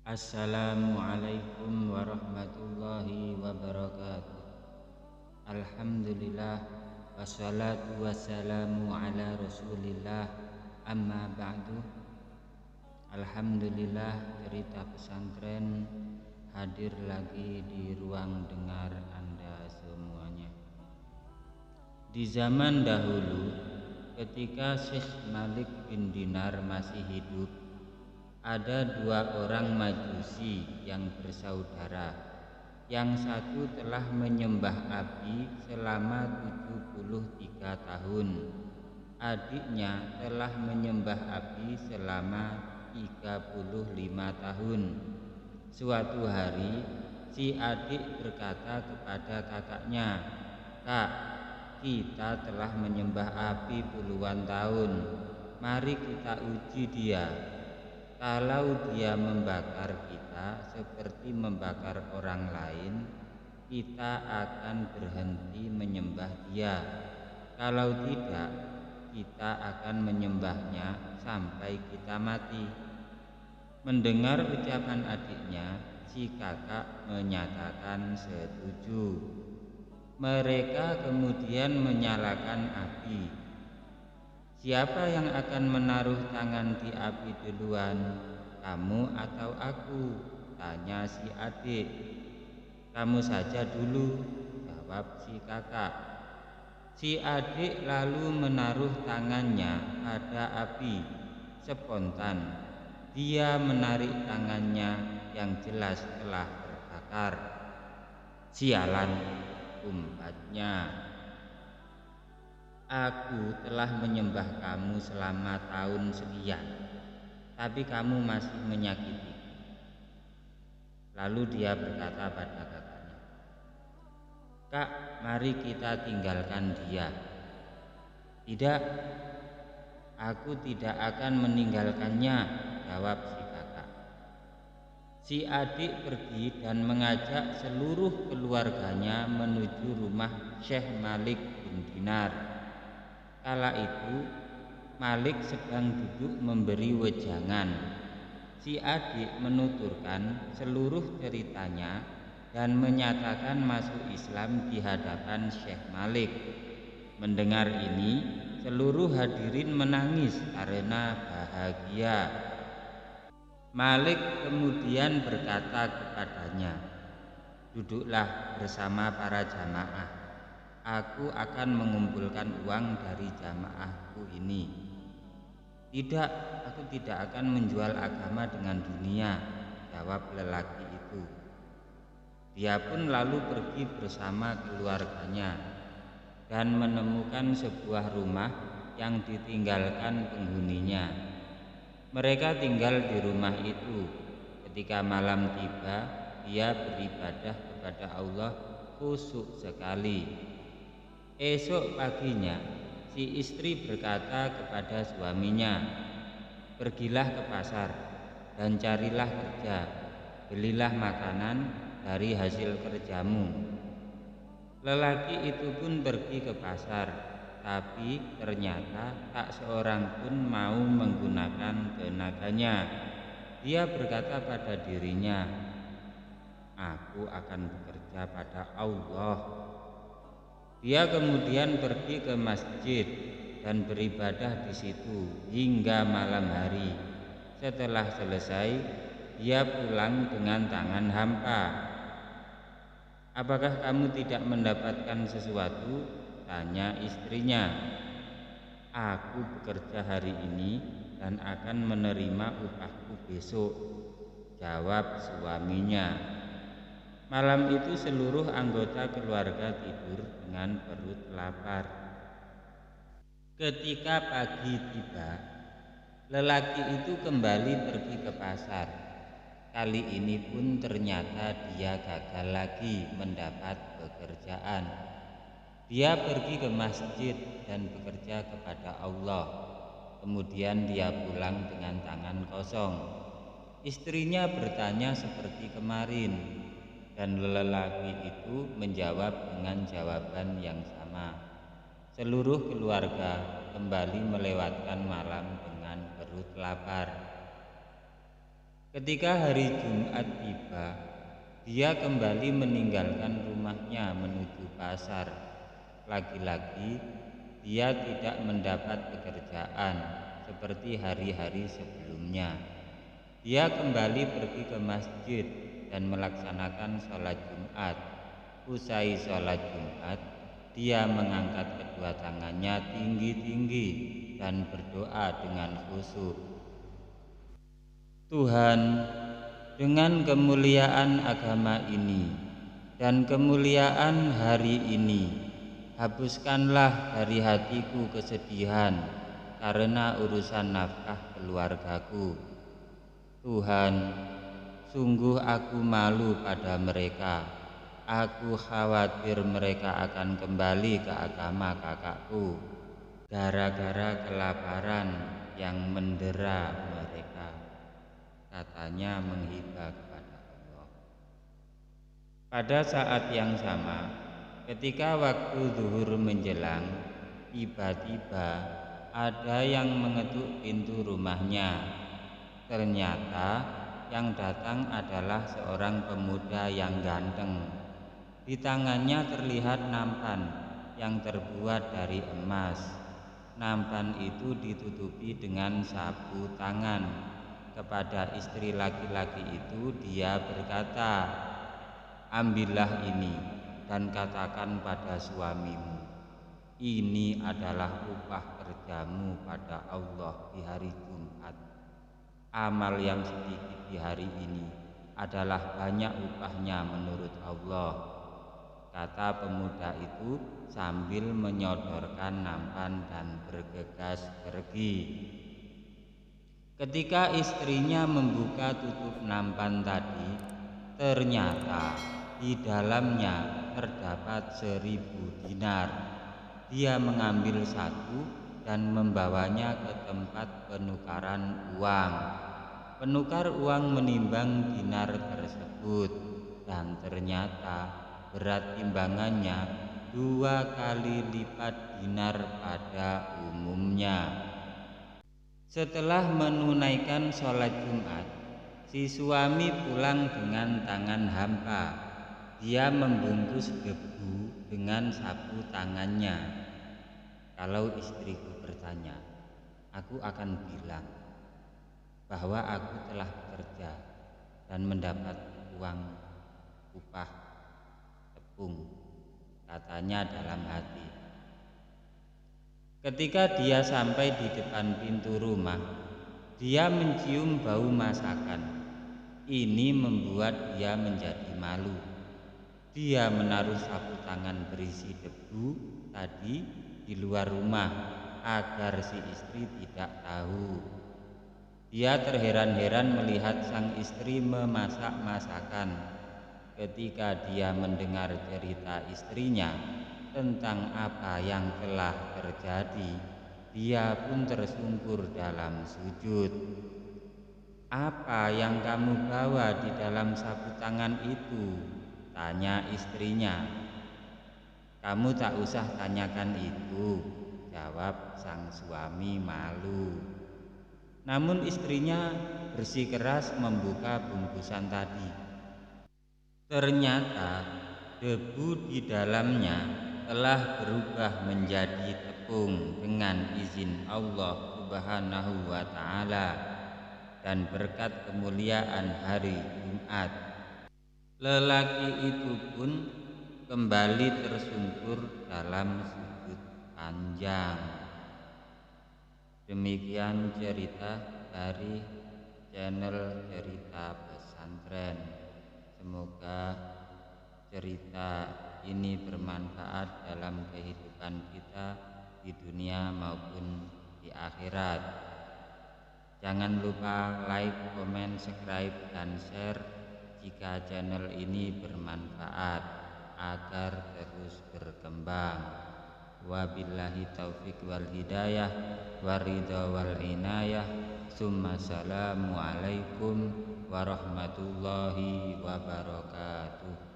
Assalamualaikum warahmatullahi wabarakatuh. Alhamdulillah wassalatu wassalamu ala rasulillah, amma ba'du. Alhamdulillah, cerita pesantren hadir lagi di ruang dengar Anda semuanya. Di zaman dahulu, ketika Syekh Malik bin Dinar masih hidup, ada dua orang majusi yang bersaudara. Yang satu telah menyembah api selama 73 tahun. Adiknya telah menyembah api selama 35 tahun. Suatu hari, si adik berkata kepada kakaknya, "Kak, kita telah menyembah api puluhan tahun. Mari kita uji dia. Kalau dia membakar kita seperti membakar orang lain, kita akan berhenti menyembah dia. Kalau tidak, kita akan menyembahnya sampai kita mati." Mendengar ucapan adiknya, si kakak menyatakan setuju. Mereka kemudian menyalakan api. "Siapa yang akan menaruh tangan di api duluan, kamu atau aku?" tanya si adik. "Kamu saja dulu," jawab si kakak. Si adik lalu menaruh tangannya pada api. Spontan dia menarik tangannya yang jelas telah terbakar. "Sialan," umbatnya. "Aku telah menyembah kamu selama tahun sekian, tapi kamu masih menyakiti." Lalu dia berkata pada kakaknya, "Kak, mari kita tinggalkan dia." "Tidak, aku tidak akan meninggalkannya," jawab si kakak. Si adik pergi dan mengajak seluruh keluarganya menuju rumah Syekh Malik bin Dinar. Kala itu Malik sedang duduk memberi wejangan. Si adik menuturkan seluruh ceritanya dan menyatakan masuk Islam di hadapan Syekh Malik. Mendengar ini, seluruh hadirin menangis karena bahagia. Malik kemudian berkata kepadanya, "Duduklah bersama para jamaah. Aku akan mengumpulkan uang dari jamaahku ini." "Tidak, aku tidak akan menjual agama dengan dunia," jawab lelaki itu. Dia pun lalu pergi bersama keluarganya dan menemukan sebuah rumah yang ditinggalkan penghuninya. Mereka tinggal di rumah itu. Ketika malam tiba, dia beribadah kepada Allah khusyuk sekali. Esok paginya, si istri berkata kepada suaminya, "Pergilah ke pasar dan carilah kerja. Belilah makanan dari hasil kerjamu." Lelaki itu pun pergi ke pasar, tapi ternyata tak seorang pun mau menggunakan tenaganya. Dia berkata pada dirinya, "Aku akan bekerja pada Allah." Dia kemudian pergi ke masjid dan beribadah di situ hingga malam hari. Setelah selesai, dia pulang dengan tangan hampa. "Apakah kamu tidak mendapatkan sesuatu?" tanya istrinya. "Aku bekerja hari ini dan akan menerima upahku besok," jawab suaminya. Malam itu seluruh anggota keluarga tidur dengan perut lapar. Ketika pagi tiba, lelaki itu kembali pergi ke pasar. Kali ini pun ternyata dia gagal lagi mendapat pekerjaan. Dia pergi ke masjid dan bekerja kepada Allah. Kemudian dia pulang dengan tangan kosong. Istrinya bertanya seperti kemarin, dan lelaki itu menjawab dengan jawaban yang sama. Seluruh keluarga kembali melewatkan malam dengan perut lapar. Ketika hari Jumat tiba, dia kembali meninggalkan rumahnya menuju pasar. Lagi-lagi dia tidak mendapat pekerjaan seperti hari-hari sebelumnya. Dia kembali pergi ke masjid dan melaksanakan sholat Jumat. Usai sholat Jumat, dia mengangkat kedua tangannya tinggi-tinggi dan berdoa dengan khusyuk. Tuhan, dengan kemuliaan agama ini dan kemuliaan hari ini, hapuskanlah dari hatiku kesedihan karena urusan nafkah keluargaku. Tuhan, sungguh aku malu pada mereka. Aku khawatir mereka akan kembali ke agama kakakku gara-gara kelaparan yang mendera mereka, katanya menghibah kepada Allah. Pada saat yang sama, ketika waktu zuhur menjelang, tiba-tiba ada yang mengetuk pintu rumahnya. Ternyata yang datang adalah seorang pemuda yang ganteng. Di tangannya terlihat nampan yang terbuat dari emas. Nampan itu ditutupi dengan sapu tangan. Kepada istri laki-laki itu dia berkata, "Ambillah ini dan katakan pada suamimu, ini adalah upah kerjamu pada Allah di hari Jumat. Amal yang sedikit di hari ini adalah banyak upahnya menurut Allah," kata pemuda itu sambil menyodorkan nampan dan bergegas pergi. Ketika istrinya membuka tutup nampan tadi, ternyata di dalamnya terdapat 1.000 dinar. Dia mengambil satu dan membawanya ke tempat penukaran uang. Penukar uang menimbang dinar tersebut dan ternyata berat timbangannya 2 kali lipat dinar pada umumnya. Setelah menunaikan sholat Jumat, si suami pulang dengan tangan hampa. Dia membungkus debu dengan sapu tangannya. Kalau istriku bertanya, aku akan bilang bahwa aku telah bekerja dan mendapat uang upah tepung, katanya dalam hati. Ketika dia sampai di depan pintu rumah, dia mencium bau masakan. Ini membuat dia menjadi malu. Dia menaruh sapu tangan berisi debu tadi di luar rumah agar si istri tidak tahu. Dia terheran-heran melihat sang istri memasak masakan. Ketika dia mendengar cerita istrinya tentang apa yang telah terjadi, dia pun tersungkur dalam sujud. "Apa yang kamu bawa di dalam sapu tangan itu?" tanya istrinya. "Kamu tak usah tanyakan itu," jawab sang suami malu. Namun istrinya bersikeras membuka bungkusan tadi. Ternyata debu di dalamnya telah berubah menjadi tepung dengan izin Allah Subhanahu wa Ta'ala dan berkat kemuliaan hari Jumat. Lelaki itu pun kembali tersungkur dalam sujud panjang. Demikian cerita dari channel Cerita Pesantren. Semoga cerita ini bermanfaat dalam kehidupan kita di dunia maupun di akhirat. Jangan lupa like, komen, subscribe, dan share jika channel ini bermanfaat agar terus berkembang. Wabillahi taufiq wal hidayah waridha wal inayah. Summa salamu alaikum warahmatullahi wabarakatuh.